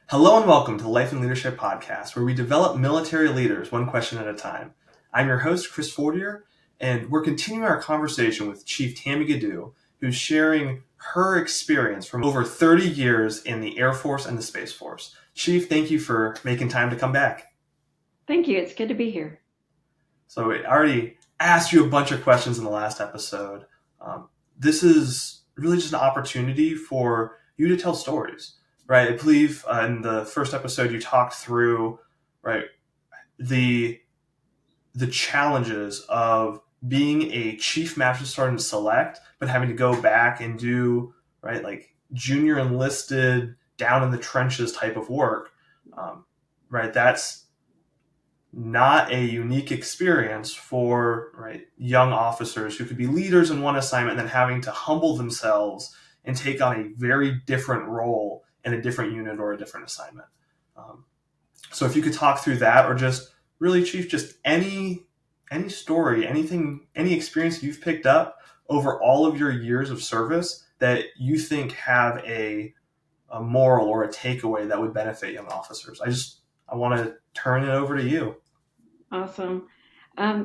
Hello and welcome to the Life and Leadership Podcast, where we develop military leaders one question at a time. I'm your host, Chris Fortier, and we're continuing our conversation with Chief Tammie Gaudu, who's sharing her experience from over 30 years in the Air Force and the Space Force. Chief, thank you for making time to come back. Thank you. It's good to be here. So I already asked you a bunch of questions in the last episode. This is really just an opportunity for you to tell stories, right? I believe in the first episode you talked through, right, the the challenges of being a chief master sergeant select, but having to go back and do right like junior enlisted down in the trenches type of work. Right, that's not a unique experience for right young officers who could be leaders in one assignment and then having to humble themselves and take on a very different role in a different unit or a different assignment. Um, so if you could talk through that, or just really, Chief, just any story, anything, any experience you've picked up over all of your years of service that you think have a moral or a takeaway that would benefit young officers. I want to turn it over to you. Awesome.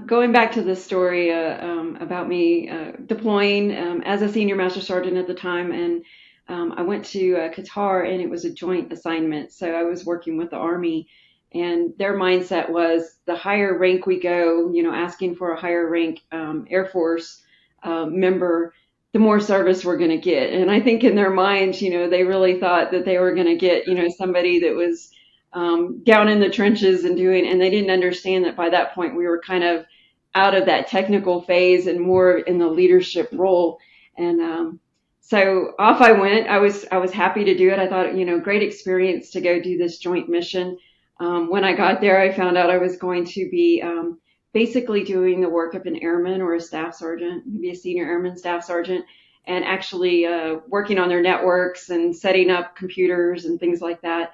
Going back to the story about me deploying as a senior master sergeant at the time, and I went to Qatar, and it was a joint assignment. So I was working with the Army, and their mindset was the higher rank we go, asking for a higher rank Air Force member, the more service we're going to get. And I think in their minds, they really thought that they were going to get, somebody that was down in the trenches and they didn't understand that by that point we were kind of out of that technical phase and more in the leadership role. And so off I went. I was happy to do it. I thought, great experience to go do this joint mission. When I got there, I found out I was going to be basically doing the work of an airman or a staff sergeant, maybe a senior airman staff sergeant, and actually working on their networks and setting up computers and things like that,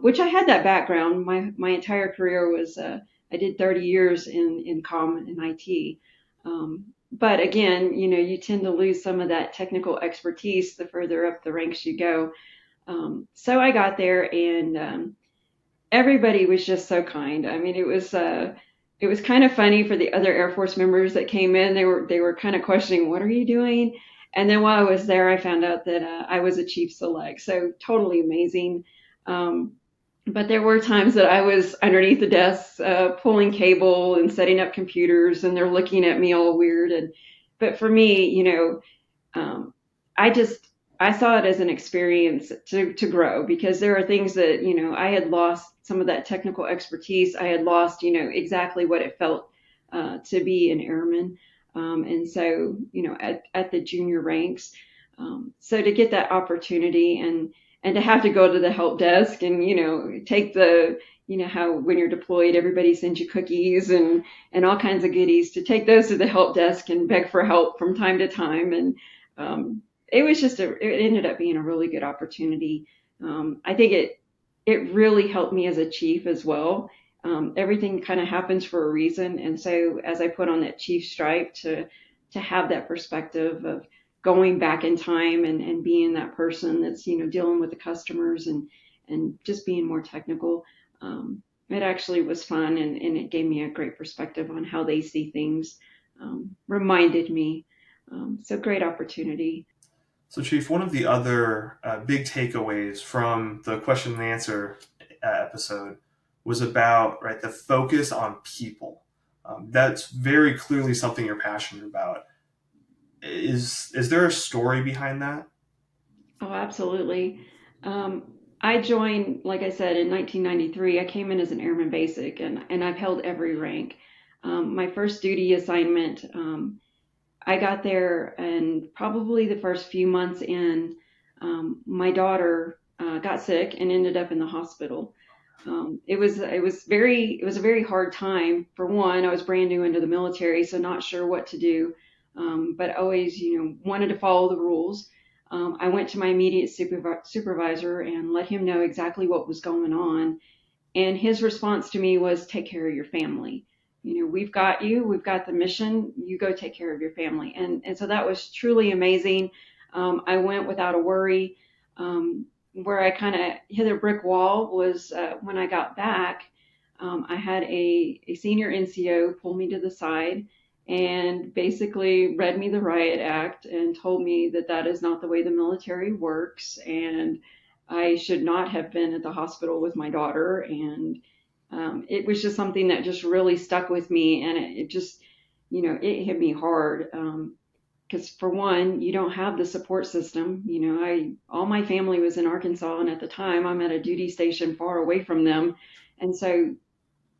which I had that background. My entire career was I did 30 years in comm and IT. But again, you tend to lose some of that technical expertise the further up the ranks you go. So I got there, and everybody was just so kind. I mean, it was kind of funny for the other Air Force members that came in. They were kind of questioning, "What are you doing?" And then while I was there, I found out that I was a chief select. So totally amazing. Um, but there were times that I was underneath the desk pulling cable and setting up computers, and they're looking at me all weird. But for me, um, I just I saw it as an experience to grow, because there are things that I had lost some of that technical expertise. I had lost exactly what it felt to be an airman, and so at the junior ranks. So to get that opportunity and to have to go to the help desk and take the how when you're deployed everybody sends you cookies and all kinds of goodies, to take those to the help desk and beg for help from time to time. And it was just it ended up being a really good opportunity. I think it really helped me as a chief as well. Everything kind of happens for a reason, and so as I put on that chief stripe, to have that perspective of going back in time and being that person that's dealing with the customers and just being more technical. It actually was fun, and it gave me a great perspective on how they see things. Reminded me. So great opportunity. So, Chief, one of the other big takeaways from the question and answer episode was about right the focus on people. That's very clearly something you're passionate about. Is there a story behind that? Oh, absolutely. Um, I joined, like I said, in 1993. I came in as an airman basic, and I've held every rank. My first duty assignment, I got there, and probably the first few months in, my daughter got sick and ended up in the hospital. It was a very hard time. For one, I was brand new into the military, so not sure what to do, but always wanted to follow the rules. I went to my immediate supervisor and let him know exactly what was going on, and his response to me was, "Take care of your family. We've got you. We've got the mission. You go take care of your family." And so that was truly amazing. I went without a worry. Um, where I kind of hit a brick wall was when I got back. I had a senior NCO pull me to the side and basically read me the riot act and told me that that is not the way the military works, and I should not have been at the hospital with my daughter. And it was just something that just really stuck with me, and it just, it hit me hard. Because for one, you don't have the support system. All my family was in Arkansas, and at the time, I'm at a duty station far away from them, and so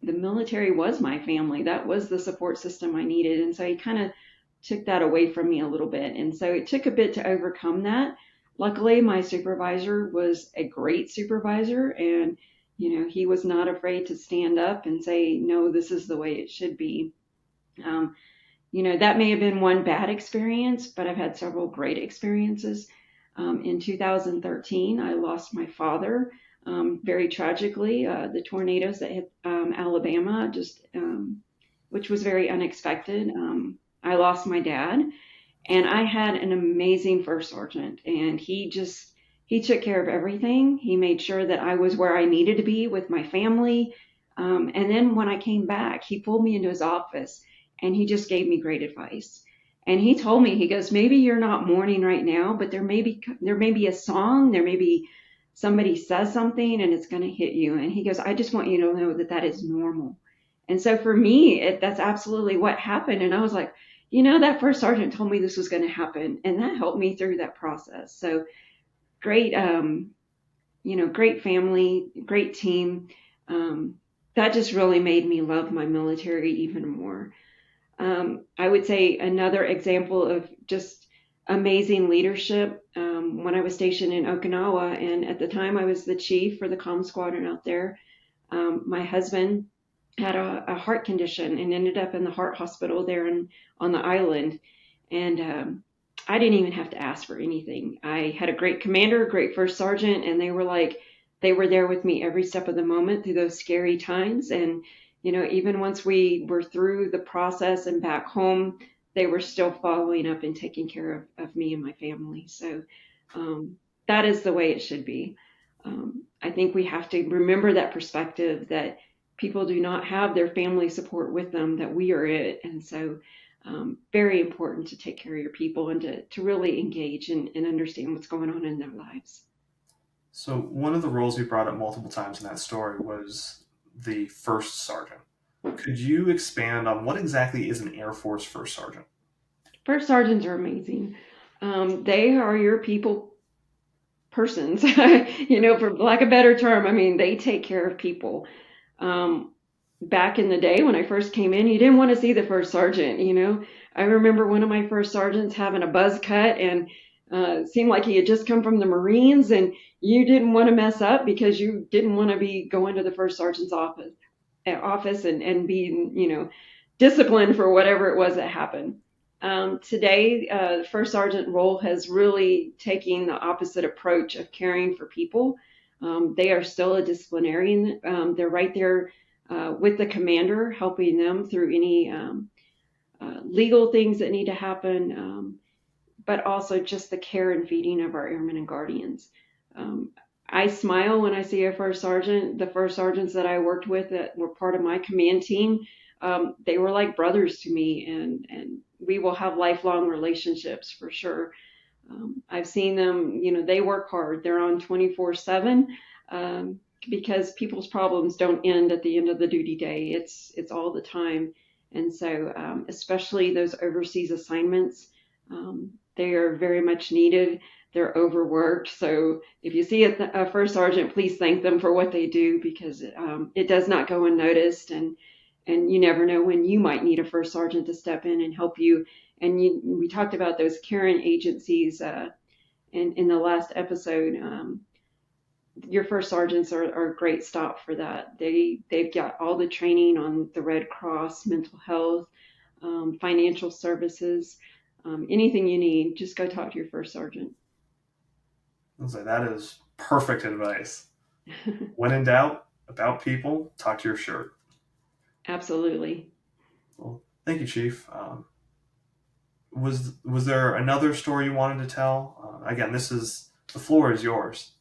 the military was my family. That was the support system I needed, and so he kind of took that away from me a little bit, and so it took a bit to overcome that. Luckily, my supervisor was a great supervisor, and he was not afraid to stand up and say, no, this is the way it should be. Um, that may have been one bad experience, but I've had several great experiences. In 2013, I lost my father very tragically. The tornadoes that hit Alabama, which was very unexpected. I lost my dad, and I had an amazing first sergeant, and he took care of everything. He made sure that I was where I needed to be with my family. And then when I came back, he pulled me into his office and he just gave me great advice. And he told me, he goes, maybe you're not mourning right now, but there may be a song, there may be somebody says something and it's going to hit you. And he goes, I just want you to know that that is normal. And so for me, that's absolutely what happened. And I was like, that first sergeant told me this was going to happen, and that helped me through that process. So great, great family, great team. Um, that just really made me love my military even more. I would say another example of just amazing leadership when I was stationed in Okinawa, and at the time I was the chief for the comm squadron out there. My husband had a heart condition and ended up in the heart hospital there on the island. And I didn't even have to ask for anything. I had a great commander, a great first sergeant, and they were there with me every step of the moment through those scary times. And, even once we were through the process and back home, they were still following up and taking care of me and my family. So that is the way it should be. I think we have to remember that perspective that people do not have their family support with them, that we are it. And so, very important to take care of your people and to really engage and understand what's going on in their lives. So one of the roles you brought up multiple times in that story was the first sergeant. Could you expand on what exactly is an Air Force first sergeant? First sergeants are amazing. They are your people persons, for lack of a better term. I mean, they take care of people. Um, Back in the day when I first came in, you didn't want to see the first sergeant. I remember one of my first sergeants having a buzz cut, and it seemed like he had just come from the Marines, and you didn't want to mess up because you didn't want to be going to the first sergeant's office and being, disciplined for whatever it was that happened. Today, the first sergeant role has really taken the opposite approach of caring for people. They are still a disciplinarian. They're right there with the commander, helping them through any legal things that need to happen, but also just the care and feeding of our airmen and guardians. Um, I smile when I see a first sergeant. The first sergeants that I worked with that were part of my command team, they were like brothers to me, and we will have lifelong relationships for sure. I've seen them, they work hard. They're on 24/7 because people's problems don't end at the end of the duty day. It's all the time. And so, especially those overseas assignments, they are very much needed. They're overworked. So if you see a first sergeant, please thank them for what they do, because it does not go unnoticed. And you never know when you might need a first sergeant to step in and help you. And we talked about those caring agencies in the last episode. Your first sergeants are a great stop for that. They've got all the training on the Red Cross, mental health, financial services, anything you need. Just go talk to your first sergeant. I was like, that is perfect advice. When in doubt about people, talk to your shirt. Absolutely. Well, thank you, Chief. Was there another story you wanted to tell? Again, the floor is yours.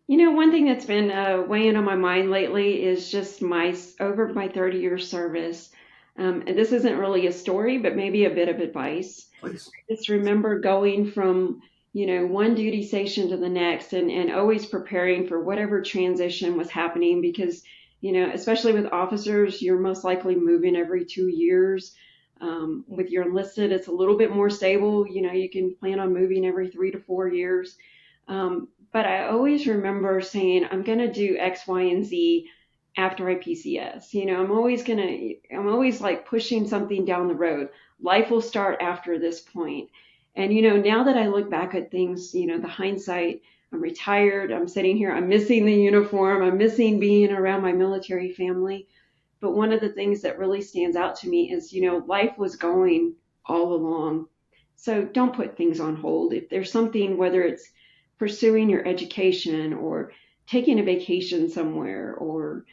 One thing that's been weighing on my mind lately is just over my 30-year service. And this isn't really a story, but maybe a bit of advice. Please. Just remember going from, one duty station to the next and always preparing for whatever transition was happening because, especially with officers, you're most likely moving every 2 years. With your enlisted, it's a little bit more stable. You can plan on moving every 3 to 4 years. But I always remember saying, I'm going to do X, Y, and Z after I PCS. I'm always like pushing something down the road. Life will start after this point. And, now that I look back at things, the hindsight, I'm retired, I'm sitting here, I'm missing the uniform, I'm missing being around my military family. But one of the things that really stands out to me is, life was going all along. So don't put things on hold. If there's something, whether it's pursuing your education or taking a vacation somewhere or,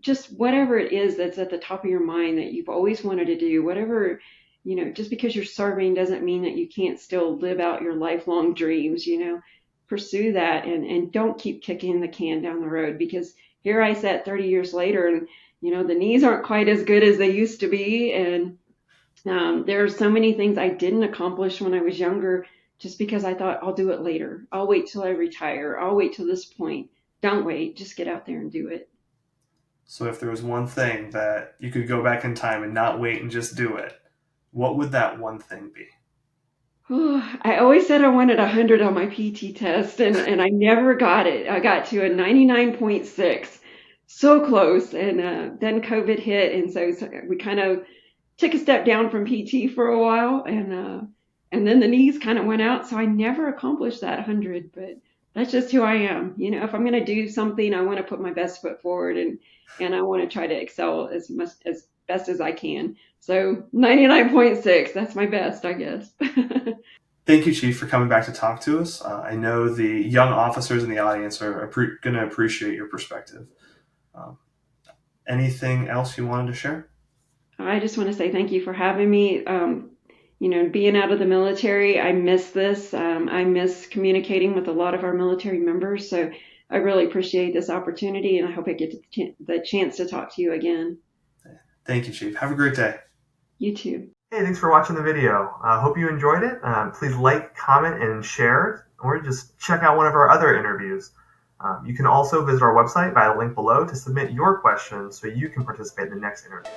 just whatever it is that's at the top of your mind that you've always wanted to do, whatever, just because you're serving doesn't mean that you can't still live out your lifelong dreams, pursue that and don't keep kicking the can down the road because here I sat 30 years later and the knees aren't quite as good as they used to be. And there are so many things I didn't accomplish when I was younger just because I thought I'll do it later. I'll wait till I retire. I'll wait till this point. Don't wait. Just get out there and do it. So if there was one thing that you could go back in time and not wait and just do it, what would that one thing be? I always said I wanted 100 on my PT test, and I never got it. I got to a 99.6, so close. And then COVID hit, and so we kind of took a step down from PT for a while, and then the knees kind of went out, so I never accomplished that 100. But that's just who I am. If I'm gonna do something, I want to put my best foot forward, and I want to try to excel as best as I can. So 99.6, that's my best, I guess. Thank you, Chief, for coming back to talk to us. I know the young officers in the audience are going to appreciate your perspective. Um, Anything else you wanted to share? I just want to say thank you for having me. Being out of the military, I miss this. I miss communicating with a lot of our military members. So I really appreciate this opportunity, and I hope I get the chance to talk to you again. Thank you, Chief. Have a great day. You too. Hey, thanks for watching the video. Hope you enjoyed it. Please like, comment, and share, or just check out one of our other interviews. You can also visit our website via the link below to submit your questions so you can participate in the next interview.